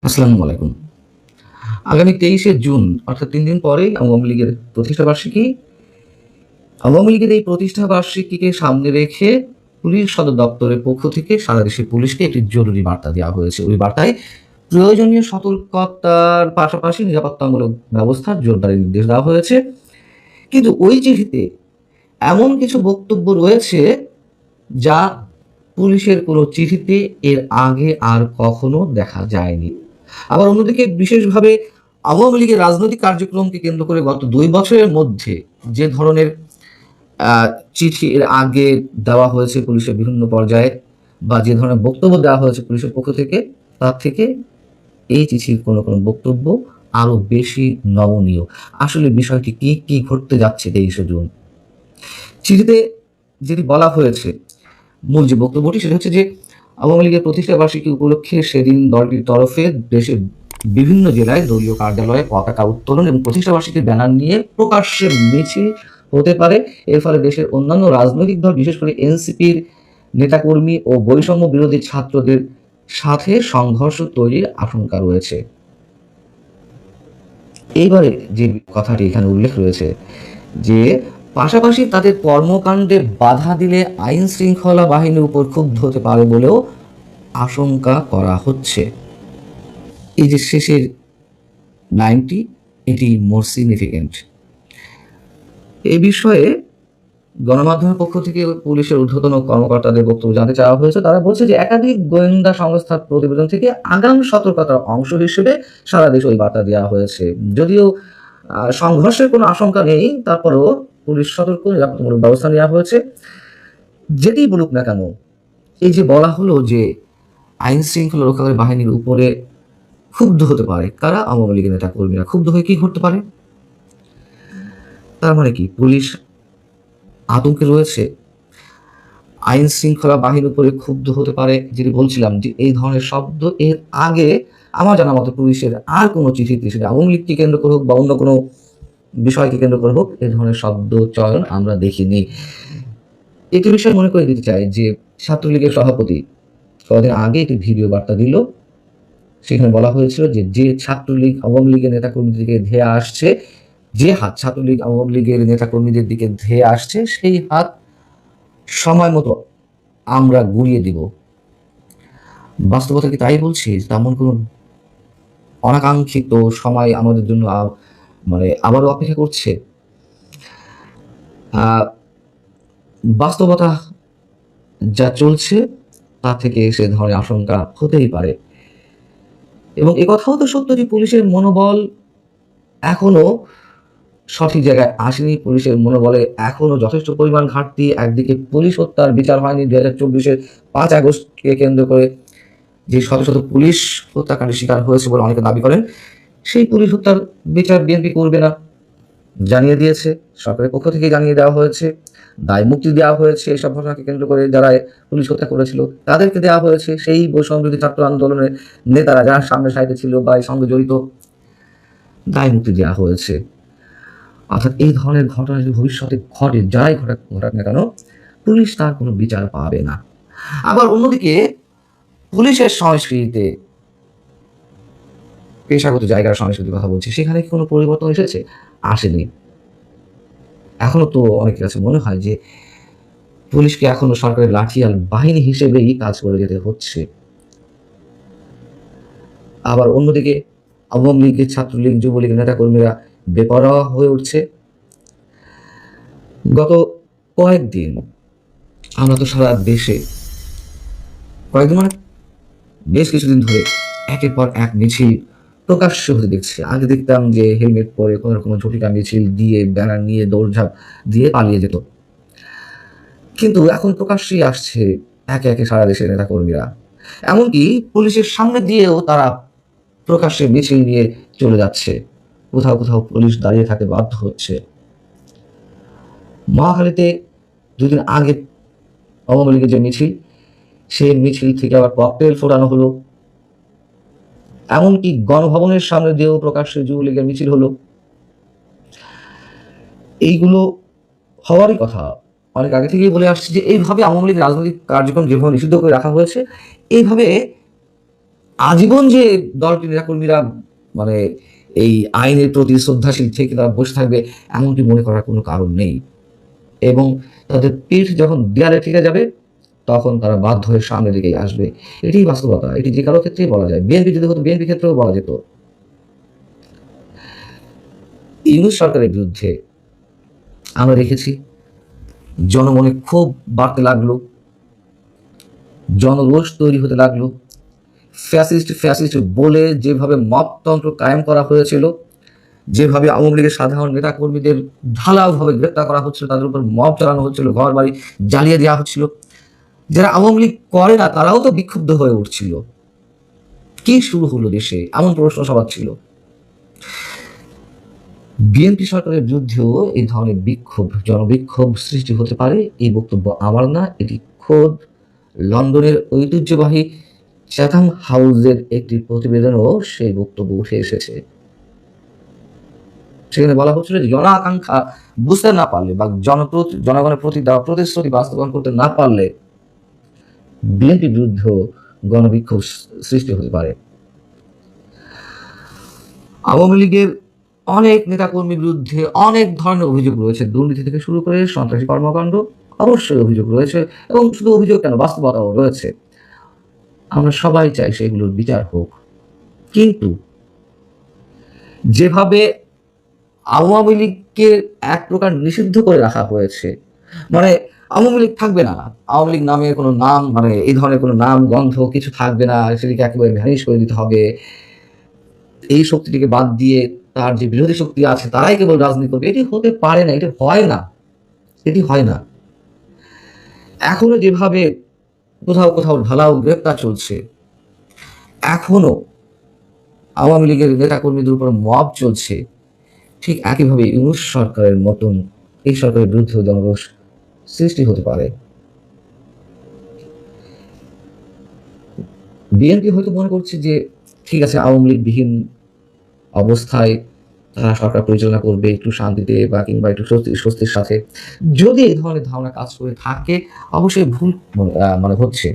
আসসালামু আলাইকুম। আগামী ২৩শে জুন অর্থাৎ ৩ দিন পরেই আওয়ামী লীগের প্রতিষ্ঠা বার্ষিকী। আওয়ামী লীগের এই প্রতিষ্ঠা বার্ষিকীকে সামনে রেখে পুলিশ সদর দপ্তরের পক্ষ থেকে সারা দেশের পুলিশকে একটি জরুরি বার্তা দেওয়া হয়েছে। ওই বার্তায় প্রয়োজনীয় সতর্কতার পাশাপাশি নিরাপত্তামূলক ব্যবস্থার জোরদারের নির্দেশ দেওয়া হয়েছে। কিন্তু ওই চিঠিতে এমন কিছু বক্তব্য রয়েছে যা পুলিশের কোনো চিঠিতে এর আগে আর কখনো দেখা যায়নি। আবার অন্যদিকে বিশেষভাবে আওয়ামী লীগের রাজনৈতিক কার্যক্রমকে কেন্দ্র করে গত ২ বছরের মধ্যে যে ধরনের আ চিঠি এর আগে দেওয়া হয়েছে পুলিশের বিভিন্ন পর্যায়ে বা যে ধরনের বক্তব্য দেওয়া হয়েছে পুলিশের পক্ষ থেকে, তার থেকে এই চিঠির কোনো বক্তব্য আরো বেশি নমনীয়। আসলে বিষয়টি কি ঘটতে যাচ্ছে ২৩শে জুন? চিঠিতে যেটি বলা হয়েছে, মূল যে বক্তব্যটি সেটা হচ্ছে যে আওয়ামী লীগের প্রতিষ্ঠা বার্ষিকী উপলক্ষে সেদিন দলটির তরফে দেশের বিভিন্ন জেলায় দলীয় কার্যালয়ে পতাকা উত্তোলন এবং প্রতিষ্ঠা বার্ষিকীর ব্যানার নিয়ে প্রকাশ্যে মিছিল হতে পারে। এর ফলে দেশের অন্যান্য রাজনৈতিক দল বিশেষ করে এনসিপির নেতাকর্মী ও বৈষম্য বিরোধী ছাত্রদের সাথে সংঘর্ষ তৈরির আশঙ্কা রয়েছে। এইবারে যে কথাটি এখানে উল্লেখ রয়েছে যে পাশাপাশি তাদের কর্মকাণ্ডে বাধা দিলে আইন শৃঙ্খলা বাহিনীর উপর ক্ষুব্ধ হতে পারে বলেও আশঙ্কা করা হচ্ছে। এই যে শেষের লাইনটি, এটি মোর সিগনিফিকেন্ট। এই বিষয়ে গণমাধ্যমের পক্ষ থেকে পুলিশের ঊর্ধ্বতন কর্মকর্তাদের বক্তব্য জানতে চাওয়া হয়েছে। তারা বলছে যে একাধিক গোয়েন্দা সংস্থার প্রতিবেদন থেকে আগাম সতর্কতার অংশ হিসেবে সারা দেশে ওই বার্তা দেওয়া হয়েছে। যদিও সংঘর্ষের কোনো আশঙ্কা নেই, তারপরেও পুলিশ সতর্ক, নিরাপত্তামূলক ব্যবস্থা নেওয়া হয়েছে। যেটি বলুক না কেন, এই যে বলা হলো যে আইন শৃঙ্খলা রক্ষাকারী বাহিনীর উপরে ক্ষুব্ধ হতে পারে কারা? আওয়ামী লীগের নেতা কর্মীরা। ক্ষুব্ধ হয়ে কি ঘটতে পারে? তার মানে কি পুলিশ আতঙ্কে রয়েছে? আইন শৃঙ্খলা বাহিনীর উপরে ক্ষুব্ধ হতে পারে, যেটি বলছিলাম যে এই ধরনের শব্দ এর আগে আমার জানা মতো পুলিশের আর কোনো চিঠিতে, সেটা আওয়ামী লীগকে কেন্দ্র করে হোক বা অন্য কোনো বিষয়কে কেন্দ্র করে হোক, এ ধরনের শব্দ চয়ন আমরা দেখিনি। একটি বিষয় মনে করে দিতে চাই যে ছাত্রলীগের সভাপতি কদিন আগে একটি ভিডিও বার্তা দিল। সেখানে বলা হয়েছিল যে ছাত্রলীগ আওয়ামী লীগের নেতাকর্মীদের দিকে ধেয়ে আসছে, যে হাত ছাত্রলীগ আওয়ামী লীগের নেতাকর্মীদের দিকে ধেয়ে আসছে, সেই হাত সময় মতো আমরা গুঁড়িয়ে দিব। বাস্তবতা কি তাই বলছি? তেমন কোনো অনাকাঙ্ক্ষিত সময় আমাদের জন্য মানে আবারও অপেক্ষা করছে? বাস্তবতা যা চলছে তা থেকে সে ধরনের আশঙ্কা হতেই পারে। এবং একথাও তো সত্য যে পুলিশের মনোবল এখনো সঠিক জায়গায় আসেনি। পুলিশের মনোবলে এখনো যথেষ্ট পরিমাণ ঘাটতি। একদিকে পুলিশ হত্যার বিচার হয়নি। ২০২৪-এর ৫ আগস্টকে কেন্দ্র করে যে শত শত পুলিশ হত্যাকাণ্ডের শিকার হয়েছে বলে অনেকে দাবি করেন, সেই পুলিশ হত্যার বিচার বিএনপি করবে না, জানিয়ে দিয়েছে। সরকারের পক্ষ থেকে জানিয়ে দেওয়া হয়েছে। দায় মুক্তি দেওয়া হয়েছে এসব ঘটনাকে কেন্দ্র করে যারা পুলিশ হত্যা করেছিল তাদেরকে দেওয়া হয়েছে। সেই বৈষম্যবিরোধী ছাত্র আন্দোলনের নেতারা যারা সামনের সারিতে ছিল বা এর সঙ্গে জড়িত, দায় মুক্তি দেওয়া হয়েছে। অর্থাৎ এই ধরনের ঘটনা যদি ভবিষ্যতে ঘটে, যাই ঘটাক না কেন, পুলিশ তার কোনো বিচার পাবে না। আবার অন্যদিকে পুলিশের সংস্কৃতিতে, পেশাগত জায়গার সংস্কৃতির কথা বলছি, সেখানে কি কোনো পরিবর্তন এসেছে? আসেনি। এখনো তো অনেকের কাছে মনে হয় যে পুলিশকে এখনো সরকারের লাঠিয়াল বাহিনী হিসেবেই কাজ করে যেতে হচ্ছে। আবার অন্যদিকে আওয়ামী লীগের, ছাত্রলীগ, যুবলীগের নেতাকর্মীরা বেপরোয়া হয়ে উঠছে। গত কয়েকদিন আমরা তো সারা দেশে, কয়েকদিন মানে বেশ কিছুদিন ধরে একের পর এক মিছিল প্রকাশ্য হতে দেখছি। আগে দেখতাম যে হেলমেট পরে কোনো রকম ঝটিকা মিছিল দিয়ে, ব্যানার নিয়ে, দৌড়ঝাঁপ দিয়ে পালিয়ে যেত। কিন্তু এখন প্রকাশ্যেই আসছে একে একে সারা দেশের নেতাকর্মীরা। এমনকি পুলিশের সামনে দিয়েও তারা প্রকাশ্যে মিছিল নিয়ে চলে যাচ্ছে। কোথাও কোথাও পুলিশ দাঁড়িয়ে থাকতে বাধ্য হচ্ছে। মহাখালীতে ২ দিন আগে আওয়ামী লীগের যে মিছিল, সেই মিছিল থেকে আবার ককটেল ফোটানো হলো। এমনকি গণভবনের সামনে দিয়েও প্রকাশ্যে যুবলীগের মিছিল হলো। এইগুলো হওয়ারই কথা। অনেক আগে থেকেই বলে আসছি যে এইভাবে আওয়ামী লীগ রাজনৈতিক কার্যক্রম যেভাবে নিষিদ্ধ করে রাখা হয়েছে, এইভাবে আজীবন যে দলটির নেতাকর্মীরা মানে এই আইনের প্রতি শ্রদ্ধাশীল থেকে তারা বসে থাকবে এমনটি মনে করার কোনো কারণ নেই। এবং তাদের পিঠ যখন দেয়ালে ঠেকে যাবে তখন তারা বাধ্য হয়ে সামনের দিকেই আসবে। এটিই বাস্তবতা। এটি যে কারো ক্ষেত্রেই বলা যায়। বিএনপি যদি হতো বিএনপি ক্ষেত্রেও বলা যেত। ইউনূস সরকারের বিরুদ্ধে আমরা দেখেছি জনমনে ক্ষোভ বাড়তে লাগলো, জনরোষ তৈরি হতে লাগলো। ফ্যাসিস্ট ফ্যাসিস্ট বলে যেভাবে মবতন্ত্র কায়েম করা হয়েছিল, যেভাবে আওয়ামী লীগের সাধারণ নেতা কর্মীদের ঢালাওভাবে গ্রেপ্তার করা হচ্ছিল, তাদের উপর মব চালানো হচ্ছিল, ঘর বাড়ি জ্বালিয়ে দেওয়া হচ্ছিল, যারা আওয়ামী লীগ করে না তারাও তো বিক্ষুব্ধ হয়ে উঠছিল। কি শুরু হলো দেশে, এমন প্রশ্ন সবার ছিল। বিএনপি সরকারের বিরুদ্ধেও এই ধরনের বিক্ষোভ, জনবিক্ষোভ সৃষ্টি হতে পারে, এই বক্তব্য আমার না, এটি খোদ লন্ডনের ঐতিহ্যবাহী চ্যাথাম হাউসের একটি প্রতিবেদনও সেই বক্তব্য উঠে এসেছে। সেখানে বলা হচ্ছিল যে জন আকাঙ্ক্ষা বুঝতে না পারলে বা জনগণের প্রতি দেওয়া প্রতিশ্রুতি বাস্তবায়ন করতে না পারলে বিএনপির বিরুদ্ধেও গণবিক্ষোভ সৃষ্টি হতে পারে। আওয়ামী লীগের অনেক নেতাকর্মীর বিরুদ্ধে অনেক ধরনের অভিযোগ রয়েছে, দুর্নীতি থেকে শুরু করে সন্ত্রাসী কর্মকাণ্ড অবশ্যই অভিযোগ রয়েছে, এবং শুধু অভিযোগ কেন, বাস্তবতাও রয়েছে। আমরা সবাই চাই সেগুলোর বিচার হোক। কিন্তু যেভাবে আওয়ামী লীগকে এক প্রকার নিষিদ্ধ করে রাখা হয়েছে, মানে আওয়ামী লীগ থাকবে না, আওয়ামী লীগ নামে কোনো নাম, মানে এই ধরনের কোনো নাম গন্ধ কিছু থাকবে না, সেটিকে একেবারে ভ্যানিশ করে দিতে হবে, এই শক্তিটিকে বাদ দিয়ে তার যে বিরোধী শক্তি আছে তারাই কেবল রাজনীতি করবে, এটি হতে পারে না, এটি হয় না, এটি হয় না। এখনো যেভাবে কোথাও কোথাও ঢালাও গ্রেপ্তার চলছে, এখনো আওয়ামী লীগের নেতাকর্মীদের উপর মব চলছে, ঠিক একইভাবে ইউনূস সরকারের মতন এই সরকারের বিরুদ্ধে জনরোষ সৃষ্টি হতে পারে। বিএনপি হয়তো মনে করছে যে ঠিক আছে, আওয়ামী লীগ বিহীন অবস্থায় তারা সরকার পরিচালনা করবে একটু শান্তিতে বা কিংবা একটু স্বস্তির সাথে। যদি এই ধরনের ধারণা কাজ করে থাকে, অবশ্যই ভুল মানে হচ্ছে।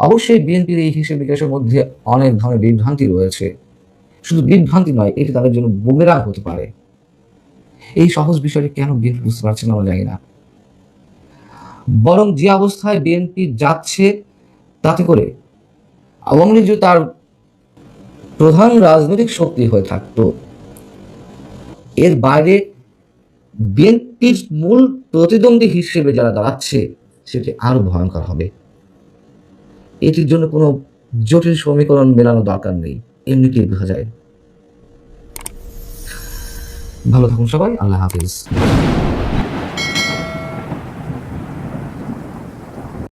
অবশ্যই বিএনপির এই হিসেব নিকেশের মধ্যে অনেক ধরনের বিভ্রান্তি রয়েছে। শুধু বিভ্রান্তি নয়, এটি তাদের জন্য বুমেরাং হতে পারে। এই সহজ বিষয়টি কেন বিএনপি বুঝতে পারছে না আমরা জানি না। বরং যে অবস্থায় বিএনপি যাচ্ছে, তাতে করে আওয়ামী লীগ যদি তার প্রধান রাজনৈতিক শক্তি হয়ে থাকতো, এর বাইরে বিএনপির মূল প্রতিদ্বন্দ্বী হিসেবে যারা দাঁড়াচ্ছে সেটি আরো ভয়ঙ্কর হবে। এটির জন্য কোনো জটিল সমীকরণ মেলানো দরকার নেই, এমনিতেই বোঝা যায়। ভালো থাকুন সবাই, আল্লাহ হাফিজ।